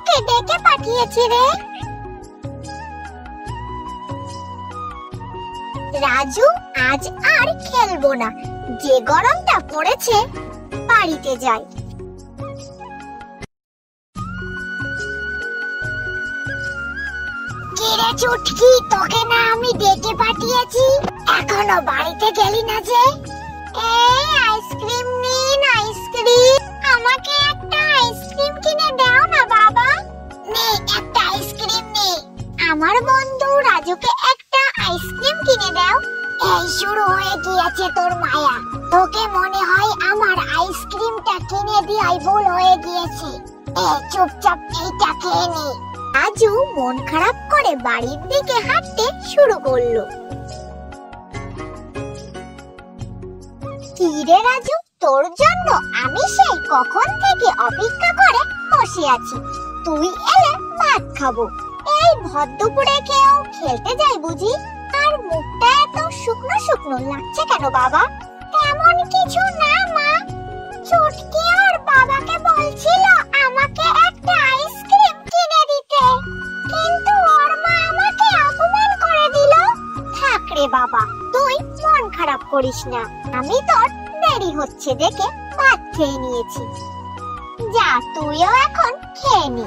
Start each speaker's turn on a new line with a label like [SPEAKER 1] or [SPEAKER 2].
[SPEAKER 1] তোকে ডেকে পাঠিয়েছি রে। রাজু, আজ আর খেলবো না, যে গরমটা পড়েছে, বাড়িতে যাই। কিরে চুটকি, তোকে না আমি ডেকে পাঠিয়েছি, এখনো বাড়িতে গেলি না যে? এই আইসক্রিম নিন, আইসক্রিম। আমাকে একটা আইসক্রিম কিনে দাও না বাবা। নে একটা আইসক্রিম নে। আমার বন্ধু রাজুকে একটা আইসক্রিম কিনে দাও। এই শুরু হয়ে গিয়েছে তোর মায়া। তোকে মনে হয় আমার আইসক্রিমটা কিনে দেওয়াই ভুল হয়ে গিয়েছে। চুপচাপ এইটা খেয়ে নে। রাজু মন খারাপ করে বাড়ির দিকে হাঁটতে শুরু করলো। কি রে রাজু, তোর জন্য আমি সেই কখন থেকে অপেক্ষা করে বসে আছি। তুই এলে ভাত খাবো। এই ভর দুপুরে কেউ খেলতে যায় বুঝি? আর মুখটা এত শুকনো শুকনো লাগছে কেন বাবা? তেমন কিছু না মা, চুটকি আর বাবাকে বলছিল আমাকে একটা আইসক্রিম কিনে দিতে, কিন্তু ওর মা আমাকে অপমান করে দিল। থাক রে বাবা, তুই মন খারাপ করিস না, আমি তোর দেরি হচ্ছে দেখে ভাত খেয়ে নিয়েছি। যা তুইও এখন খেয়ে নি।